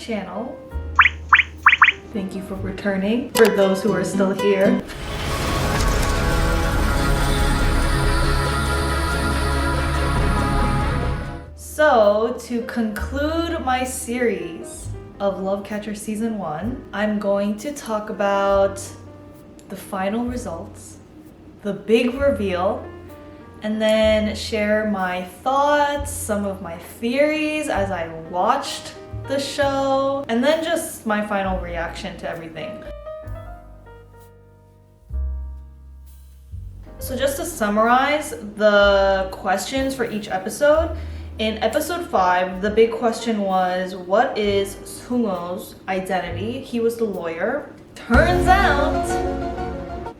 channel. Thank you for returning, for those who are still here. So, to conclude my series of Lovecatcher Season 1, I'm going to talk about the final results, the big reveal, and then share my thoughts, some of my theories as I watched the show, and then just my final reaction to everything. So just to summarize the questions for each episode, in episode 5, the big question was, what is Sungho's identity? He was the lawyer. Turns out,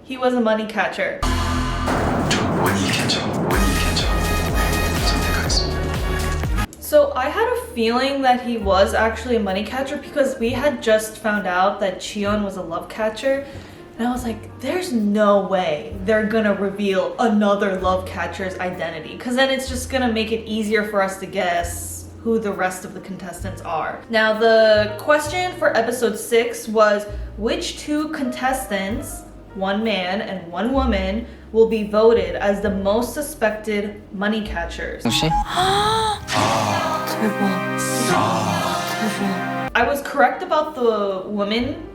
he was a money catcher. So I had a feeling that he was actually a money catcher because we had just found out that Cheon was a love catcher. And I was like, there's no way they're gonna reveal another love catcher's identity, because then it's just gonna make it easier for us to guess who the rest of the contestants are. Now, the question for episode 6 was, which 2 contestants, one man and one woman, will be voted as the most suspected money catchers? 혹시? I was correct about the woman,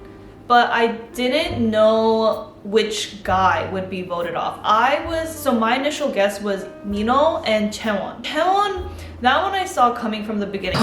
but I didn't know which guy would be voted off. So my initial guess was Minho and Chaewon. Chaewon, that one I saw coming from the beginning.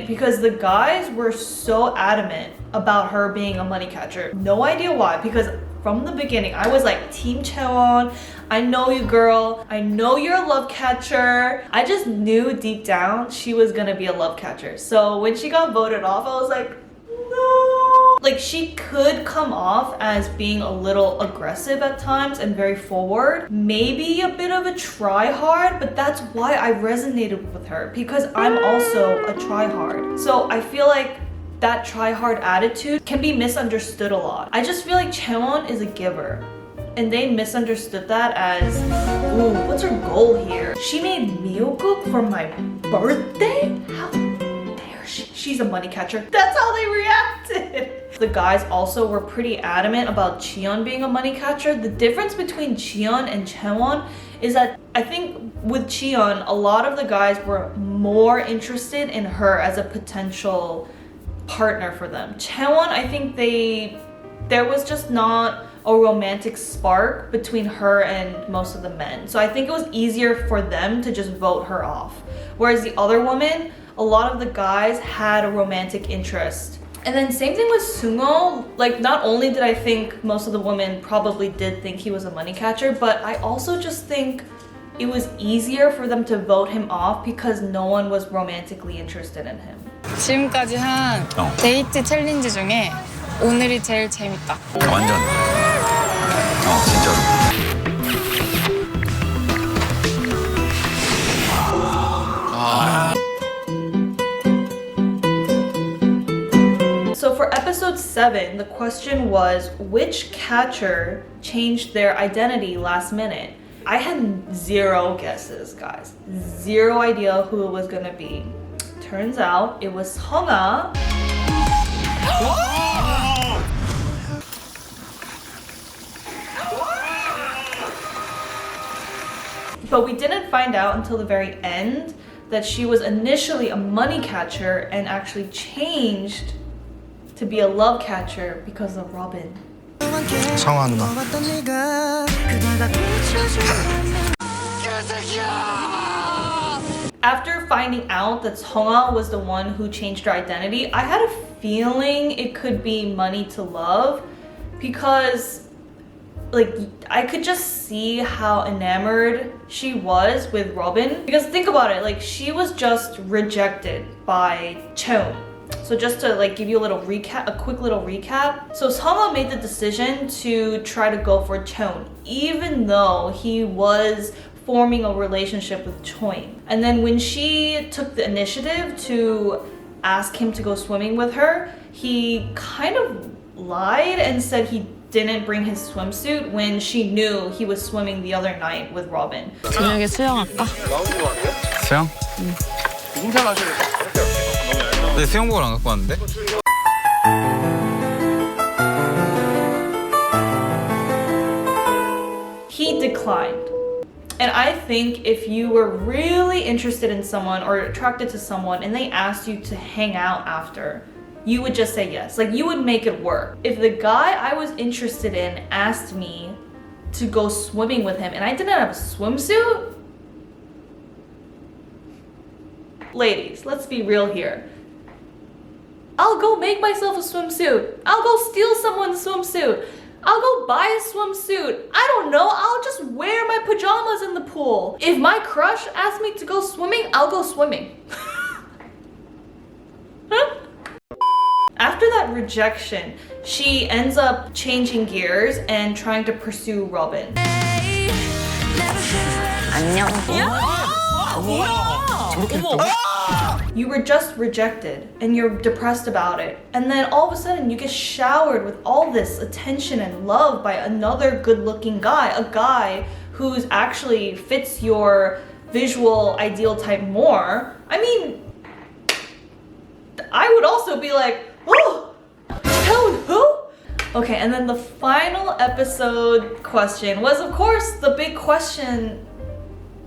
Because the guys were so adamant about her being a money catcher. No idea why, because from the beginning, I was like, Team Chaewon, I know you, girl. I know you're a love catcher. I just knew deep down she was gonna be a love catcher. So when she got voted off, I was like, no. Like, she could come off as being a little aggressive at times and very forward. Maybe a bit of a try-hard, but that's why I resonated with her, because I'm also a try-hard. So I feel like that try-hard attitude can be misunderstood a lot. I just feel like Chaewon is a giver, and they misunderstood that as, ooh, what's her goal here? She made miyeokguk for my birthday? How dare she? She's a money catcher. That's how they reacted. The guys also were pretty adamant about Cheon being a money catcher. The difference between Cheon and Chaewon is that I think with Cheon, a lot of the guys were more interested in her as a potential partner for them. Chaewon, I think there was just not a romantic spark between her and most of the men. So I think it was easier for them to just vote her off. Whereas the other woman, a lot of the guys had a romantic interest. And then same thing with Sungho. Like, not only did I think most of the women probably did think he was a money catcher, but I also just think it was easier for them to vote him off because no one was romantically interested in him. 지금까지 한 데이트 챌린지 중에 오늘이 제일 재밌다. 완전. 진짜로. So for episode 7, the question was, which catcher changed their identity last minute? I had 0 guesses, guys. 0 idea who it was gonna be. Turns out it was Sungho. But we didn't find out until the very end that she was initially a money catcher and actually changed to be a love catcher because of Robin. 성화 누나. After finding out that Sungho was the one who changed her identity, I had a feeling it could be Money to Love, because like I could just see how enamored she was with Robin. Because think about it, like she was just rejected by Cheon. So just to like give you a quick little recap. So Sungho made the decision to try to go for Cheon, even though he was forming a relationship with Choi. And then when she took the initiative to ask him to go swimming with her, he kind of lied and said he didn't bring his swimsuit when she knew he was swimming the other night with Robin. 저녁에 수영할까? 수영? 응. 근데 수영복을 안 갖고 왔는데? He declined. And I think if you were really interested in someone or attracted to someone and they asked you to hang out after, you would just say yes. Like, you would make it work. If the guy I was interested in asked me to go swimming with him and I didn't have a swimsuit, ladies, let's be real here. I'll go make myself a swimsuit. I'll go steal someone's swimsuit. I'll go buy a swimsuit. I don't know, I'll just wear my pajamas in the pool. If my crush asks me to go swimming, I'll go swimming. After that rejection, she ends up changing gears and trying to pursue Robin. 안녕. You were just rejected and you're depressed about it. And then all of a sudden you get showered with all this attention and love by another good-looking guy, a guy who's actually fits your visual ideal type more. I mean, I would also be like, oh, who? Okay, and then the final episode question was, of course, the big question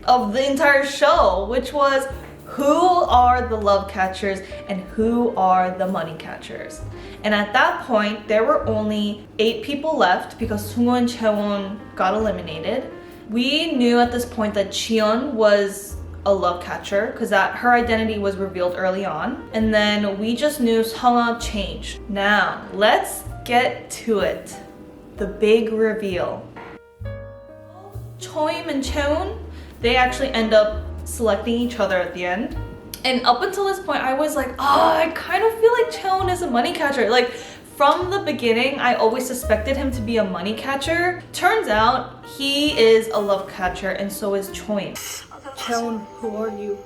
of the entire show, which was, who are the love catchers and who are the money catchers? And at that point, there were only 8 people left because Sungwoo and Chaewon got eliminated. We knew at this point that Jiyeon was a love catcher because her identity was revealed early on. And then we just knew Seonga changed. Now, let's get to it. The big reveal. Choim and Chaewon, they actually end up selecting each other at the end. And up until this point, I was like, I kind of feel like Chaewon is a money catcher. Like, from the beginning, I always suspected him to be a money catcher. Turns out, he is a love catcher, and so is Choim. Chaewon, who are you?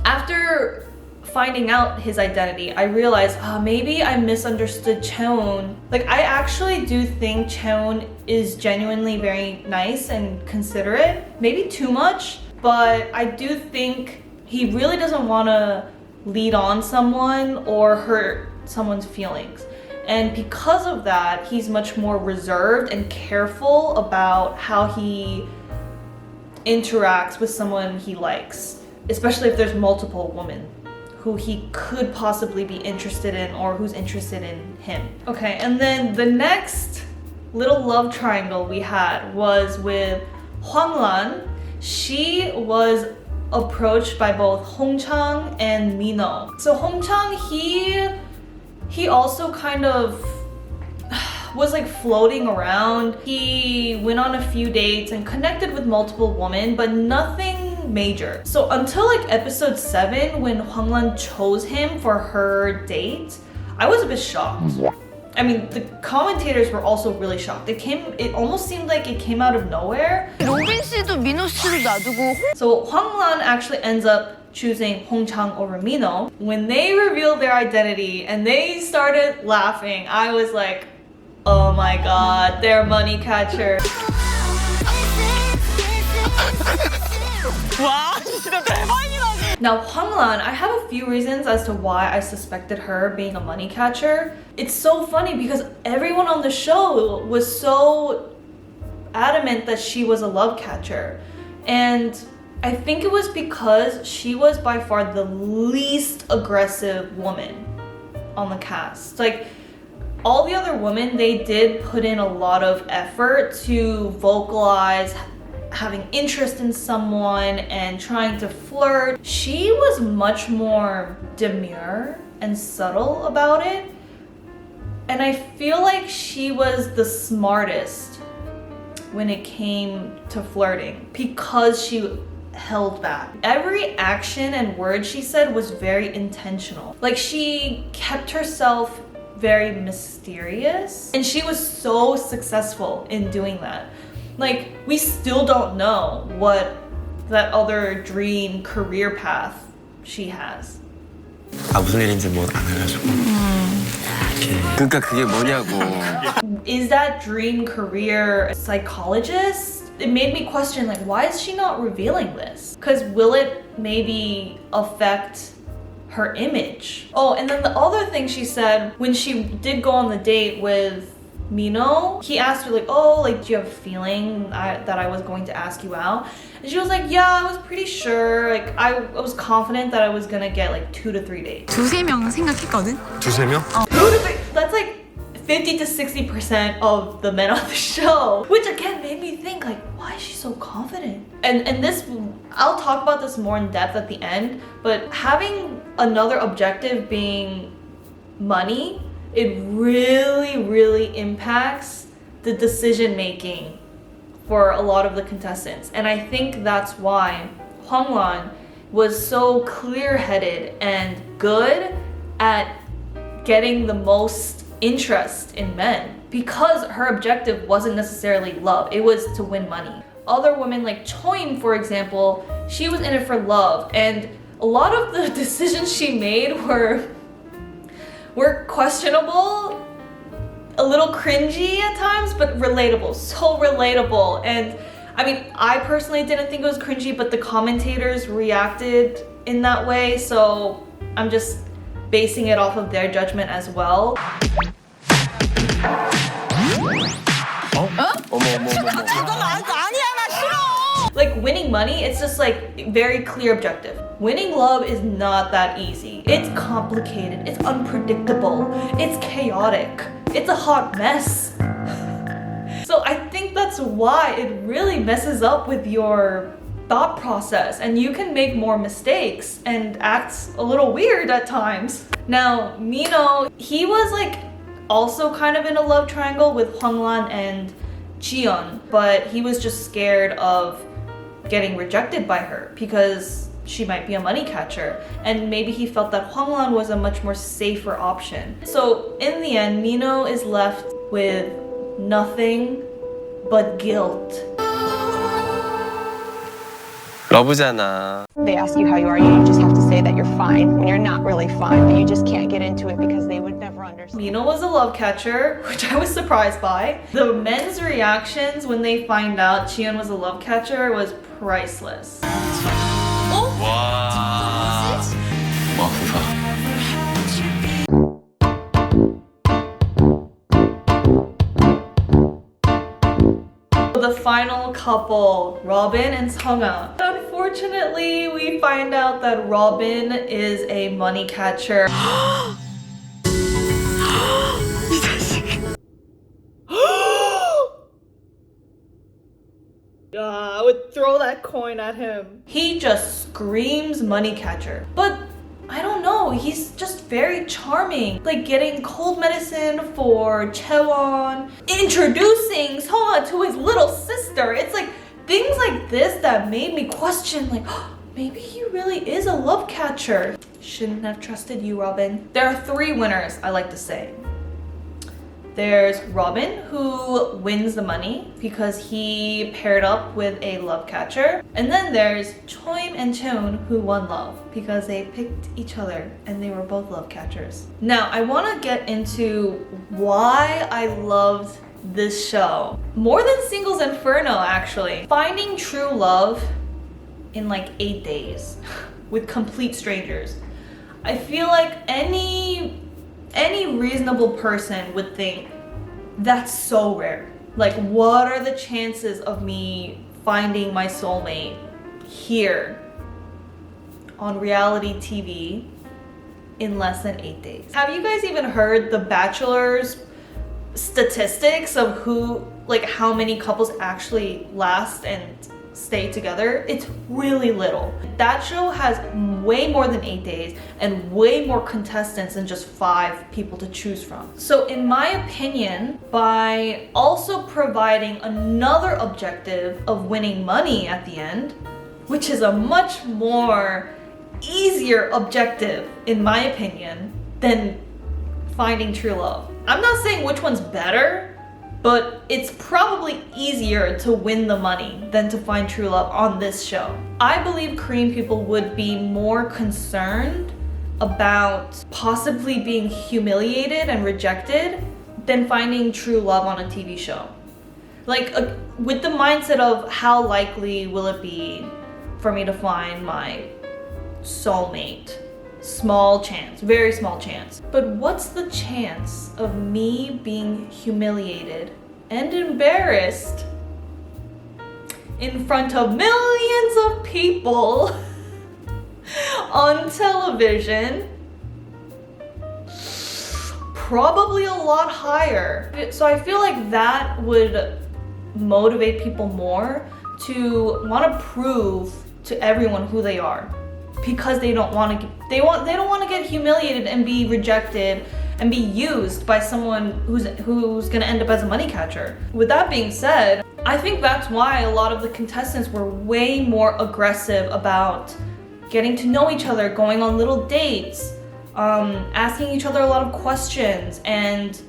After finding out his identity, I realized maybe I misunderstood Chaewon. Like, I actually do think Chaewon is genuinely very nice and considerate. Maybe too much, but I do think he really doesn't want to lead on someone or hurt someone's feelings. And because of that, he's much more reserved and careful about how he interacts with someone he likes, especially if there's multiple women who he could possibly be interested in or who's interested in him. Okay, and then the next little love triangle we had was with Hwanglan. She was approached by both Hongchang and Minho. So Hongchang, he also kind of was like floating around. He went on a few dates and connected with multiple women, but nothing major. So until like episode 7, when Hwanglan chose him for her date, I was a bit shocked. I mean, the commentators were also really shocked. It almost seemed like it came out of nowhere. 로빈 씨도 민호 씨를 놔두고. So Hwanglan actually ends up choosing Hongchang over Minho. When they revealed their identity and they started laughing, I was like, oh my god, they're money catchers. 와, 진짜 대박이다. Now Hwanglan, I have a few reasons as to why I suspected her being a money catcher. It's so funny because everyone on the show was so adamant that she was a love catcher. And I think it was because she was by far the least aggressive woman on the cast. Like, all the other women, they did put in a lot of effort to vocalize having interest in someone and trying to flirt. She was much more demure and subtle about it. And I feel like she was the smartest when it came to flirting because she held back. Every action and word she said was very intentional. Like, she kept herself very mysterious, and she was so successful in doing that. Like, we still don't know what that other dream career path she has. 아 무슨 일인지 뭐 안 해가지고. 그러니까 그게 뭐냐고. Is that dream career a psychologist? It made me question, like, why is she not revealing this? Because will it maybe affect her image? Oh, and then the other thing she said when she did go on the date with Mino, he asked her like, oh, like, do you have a feeling that I was going to ask you out? And she was like, yeah, I was pretty sure. Like, I was confident that I was gonna get like 2 to 3 dates. 두세 명 생각했거든? 두세 명? 2 to 3, that's like 50 to 60% of the men on the show. Which again made me think, like, why is she so confident? And this, I'll talk about this more in depth at the end, but having another objective being money, it really, really impacts the decision making for a lot of the contestants. And I think that's why Hwangwon was so clear-headed and good at getting the most interest in men, because her objective wasn't necessarily love, it was to win money. Other women like Choim, for example, she was in it for love, and a lot of the decisions she made were questionable, a little cringy at times, but relatable, so relatable. And I mean, I personally didn't think it was cringy, but the commentators reacted in that way, so I'm just basing it off of their judgment as well. Like, winning money, it's just like very clear objective. Winning love is not that easy. It's complicated, it's unpredictable, it's chaotic, it's a hot mess. So I think that's why it really messes up with your thought process, and you can make more mistakes and act a little weird at times. Now, Mino, he was like also kind of in a love triangle with Hwanglan and Jiyeon, but he was just scared of getting rejected by her because she might be a money catcher, and maybe he felt that Hwanglan was a much more safer option. So in the end, Mino is left with nothing but guilt. 러브잖아. They ask you how you are, you just have to say that you're fine when you're not really fine, but you just can't get into it because they would never understand. Mino was a love catcher, which I was surprised by. The men's reactions when they find out Jiyeon was a love catcher was priceless. 와. 마후사. The final couple, Robin and Seonga. Unfortunately, we find out that Robin is a money catcher. I would throw that coin at him. He just screams money catcher. But I don't know, he's just very charming. Like getting cold medicine for Chaewon, introducing Seonga to his little sister. It's like things like this that made me question, like, maybe he really is a love catcher. Shouldn't have trusted you, Robin. There are 3 winners, I like to say. There's Robin, who wins the money because he paired up with a love catcher. And then there's Choim and Cheon, who won love because they picked each other and they were both love catchers. Now, I want to get into why I loved this show. More than Singles Inferno, actually. Finding true love in like 8 days with complete strangers. I feel like any reasonable person would think that's so rare. Like, what are the chances of me finding my soulmate here on reality TV in less than 8 days? Have you guys even heard The Bachelor's statistics of how many couples actually last and stay together? It's really little. That show has way more than 8 days and way more contestants than just 5 people to choose from. So in my opinion, by also providing another objective of winning money at the end, which is a much more easier objective in my opinion than finding true love. I'm not saying which one's better, But it's probably easier to win the money than to find true love on this show. I believe Korean people would be more concerned about possibly being humiliated and rejected than finding true love on a TV show. Like, with the mindset of how likely will it be for me to find my soulmate? Small chance, very small chance. But what's the chance of me being humiliated and embarrassed in front of millions of people on television? Probably a lot higher. So I feel like that would motivate people more to want to prove to everyone who they are, because they don't want to they don't want to get humiliated and be rejected and be used by someone who's gonna end up as a money catcher. With that being said, I think that's why a lot of the contestants were way more aggressive about getting to know each other, going on little dates, asking each other a lot of questions, and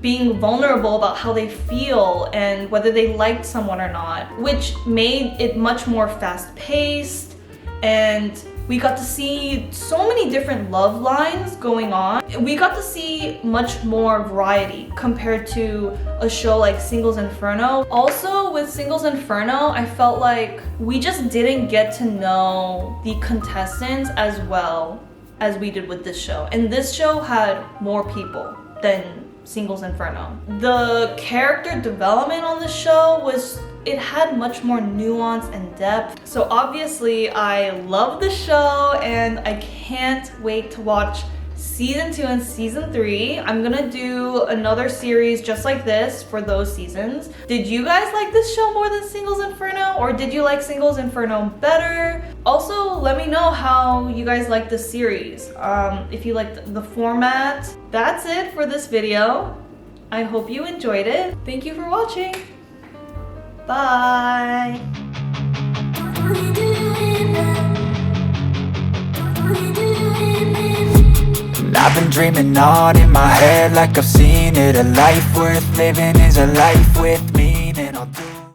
being vulnerable about how they feel and whether they liked someone or not, which made it much more fast-paced, and we got to see so many different love lines going on. We got to see much more variety compared to a show like Singles Inferno. Also, with Singles Inferno, I felt like we just didn't get to know the contestants as well as we did with this show. And this show had more people than Singles Inferno. The character development on the show it had much more nuance and depth. So obviously I love the show and I can't wait to watch season 2 and season 3. I'm gonna do another series just like this for those seasons. Did you guys like this show more than Singles Inferno, or did you like Singles Inferno better? Also, let me know how you guys like this series. If you liked the format. That's it for this video. I hope you enjoyed it. Thank you for watching. Bye. And I've been dreaming on in my head like I've seen it. A life worth living is a life with me.